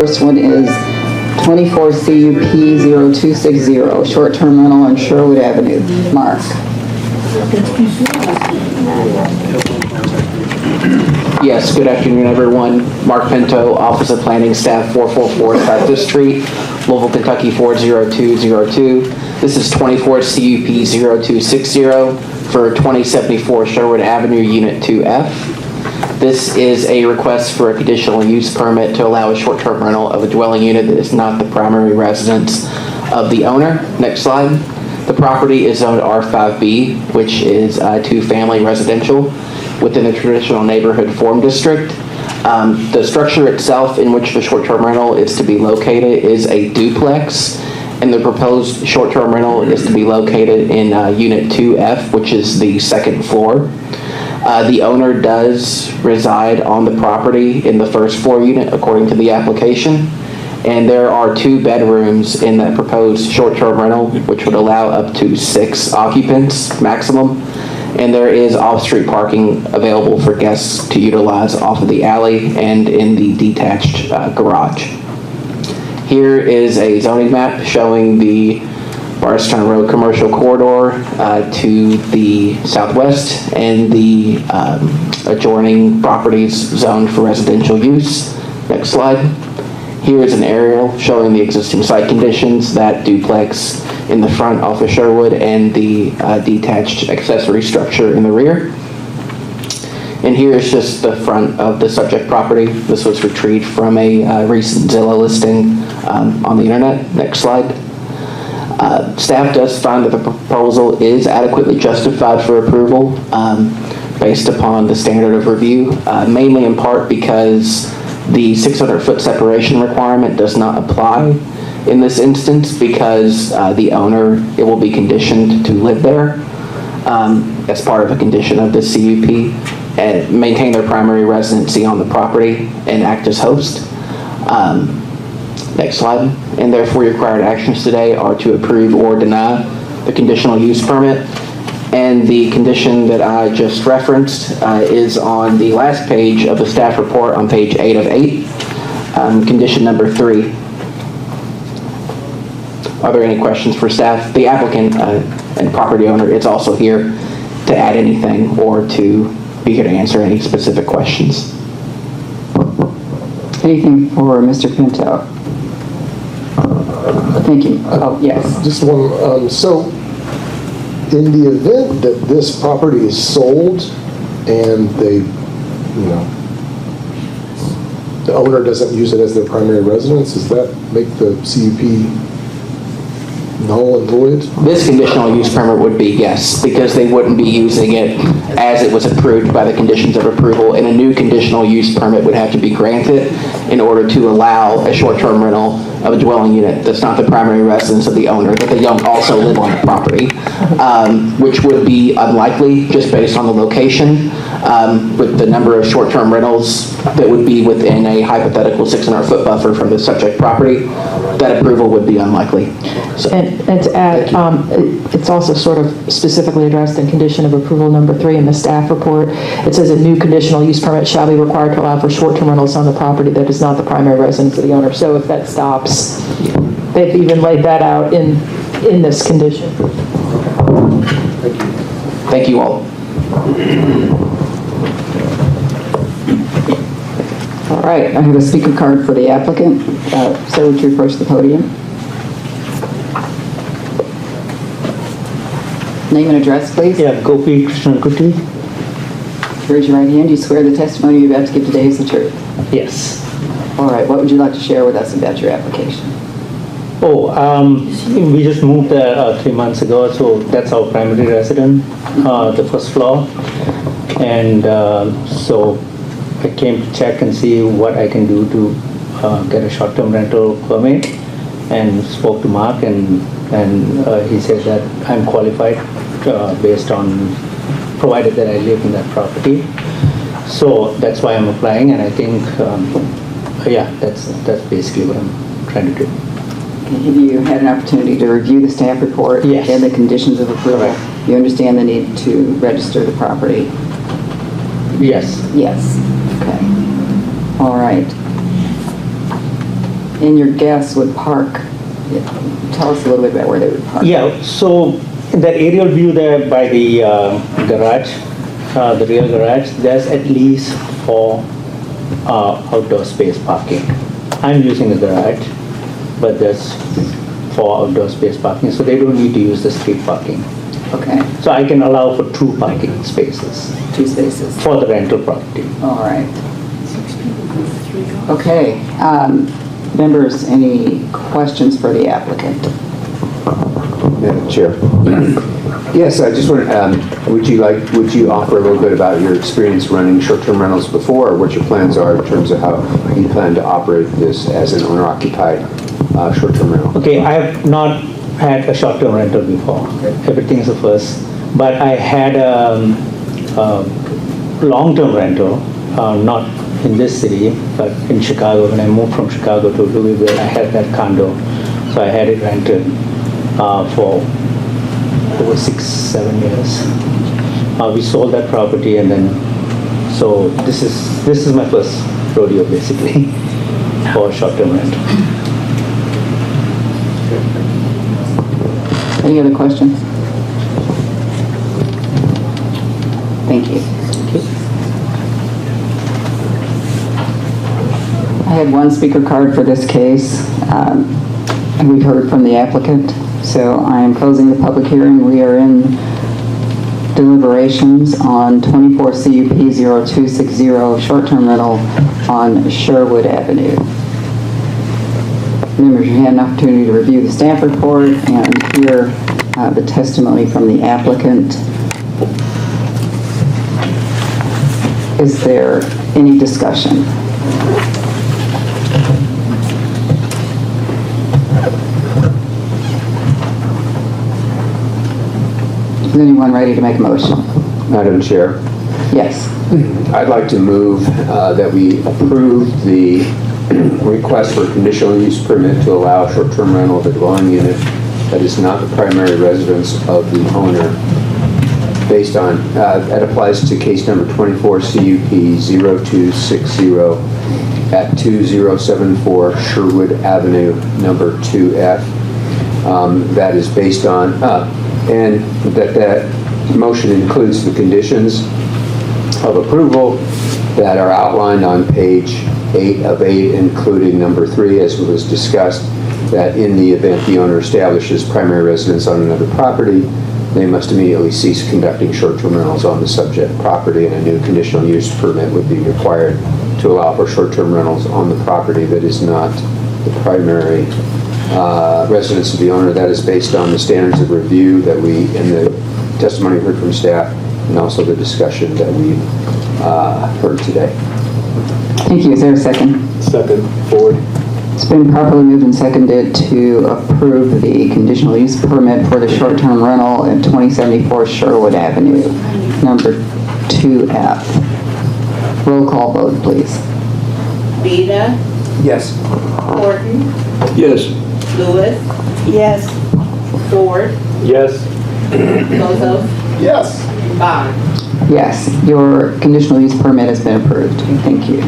First one is 24 CUP 0260, short-term rental on Sherwood Avenue. Mark. Yes, good afternoon, everyone. Mark Pinto, Office of Planning, Staff, 444 South 5th Street, Louisville, Kentucky, 40202. This is 24 CUP 0260 for 2074 Sherwood Avenue, Unit 2F. This is a request for a conditional use permit to allow a short-term rental of a dwelling unit that is not the primary residence of the owner. Next slide. The property is zoned R5B, which is two-family residential within a traditional neighborhood form district. The structure itself in which the short-term rental is to be located is a duplex, and the proposed short-term rental is to be located in Unit 2F, which is the second floor. The owner does reside on the property in the first floor unit according to the application, and there are 2 bedrooms in that proposed short-term rental, which would allow up to 6 occupants maximum. And there is off-street parking available for guests to utilize off of the alley and in the detached garage. Here is a zoning map showing the Barstown Road commercial corridor to the southwest and the adjoining properties zoned for residential use. Next slide. Here is an aerial showing the existing site conditions, that duplex in the front off of Sherwood and the detached accessory structure in the rear. And here is just the front of the subject property. This was retrieved from a recent Zillow listing on the internet. Next slide. Staff does find that the proposal is adequately justified for approval based upon the standard of review, mainly in part because the 600-foot separation requirement does not apply in this instance because the owner, it will be conditioned to live there as part of a condition of the CUP and maintain their primary residency on the property and act as host. Next slide. And therefore, your required actions today are to approve or deny the conditional use permit. And the condition that I just referenced is on the last page of the staff report on page 8 of 8, condition number 3. Are there any questions for staff? The applicant and property owner is also here to add anything or to be here to answer any specific questions. Anything for Mr. Pinto? Thank you. Oh, yes. Just one. So, in the event that this property is sold and the owner doesn't use it as their primary residence, does that make the CUP null and void? This conditional use permit would be yes, because they wouldn't be using it as it was approved by the conditions of approval, and a new conditional use permit would have to be granted in order to allow a short-term rental of a dwelling unit that's not the primary residence of the owner, that they don't also live on the property, which would be unlikely just based on the location. With the number of short-term rentals that would be within a hypothetical 600-foot buffer from the subject property, that approval would be unlikely. So, and to add, it's also sort of specifically addressed in condition of approval number 3 in the staff report. It says a new conditional use permit shall be required to allow for short-term rentals on the property that is not the primary residence of the owner. So if that stops, they've even laid that out in this condition. thank you all. All right, I have a speaker card for the applicant. Sir, would you approach the podium? Name and address, please. Yeah, Gopi, Kutty. Raise your right hand. Do you swear the testimony you're about to give today is the truth? Yes. All right, what would you like to share with us about your application? Oh, we just moved there 3 months ago, so that's our primary residence, the first floor. And so I came to check and see what I can do to get a short-term rental permit, and spoke to Mark, and he said that I'm qualified based on, provided that I live in that property. So that's why I'm applying, and I think, yeah, that's basically what I'm trying to do. Have you had an opportunity to review the staff report? Yes. And the conditions of approval? Correct. You understand the need to register the property? Yes. Yes. Okay. All right. and your guests would park. Tell us a little bit about where they would park. Yeah, so that aerial view there by the garage, the rear garage, there's at least 4 outdoor space parking. I'm using the garage, but there's 4 outdoor space parking, so they don't need to use the street parking. Okay, So I can allow for 2 parking spaces 2 spaces. for the rental property. All right. Okay, members, any questions for the applicant? Madam Chair. Yes, I just want to, would you offer a little bit about your experience running short-term rentals before, or what your plans are in terms of how you plan to operate this as an owner-occupied short-term rental? Okay, I have not had a short-term rental before. Everything's a first. But I had a long-term rental, not in this city, but in Chicago. When I moved from Chicago to Louisville, I had that condo. So I had it rented for over 6-7 years. We sold that property, and then, so this is my first rodeo basically for short-term rental. Any other questions? Thank you. I had 1 speaker card for this case, and we've heard from the applicant, so I am closing the public hearing. We are in deliberations on 24 CUP 0260, short-term rental on Sherwood Avenue. Members, you had an opportunity to review the staff report and hear the testimony from the applicant. Is there any discussion? Is anyone ready to make a motion? Madam Chair, Yes. I'd like to move that we approve the request for a conditional use permit to allow short-term rental of a dwelling unit that is not the primary residence of the owner, based on, that applies to case number 24 CUP 0260 at 2074 Sherwood Avenue, number 2F. That is based on, and that motion includes the conditions of approval that are outlined on page 8 of 8, including number 3, as was discussed, that in the event the owner establishes primary residence on another property, they must immediately cease conducting short-term rentals on the subject property, and a new conditional use permit would be required to allow for short-term rentals on the property that is not the primary residence of the owner. That is based on the standards of review that we, in the testimony we heard from staff, and also the discussion that we heard today. Thank you. Is there a second? Second, forward. It's been properly moved and seconded to approve the conditional use permit for the short-term rental at 2074 Sherwood Avenue, number 2F. Roll call vote, please. Beta, Yes. Horton, Yes. Lewis, Yes. Ford, Yes. Bozo, Yes. Bond. Yes, your conditional use permit has been approved. Thank you.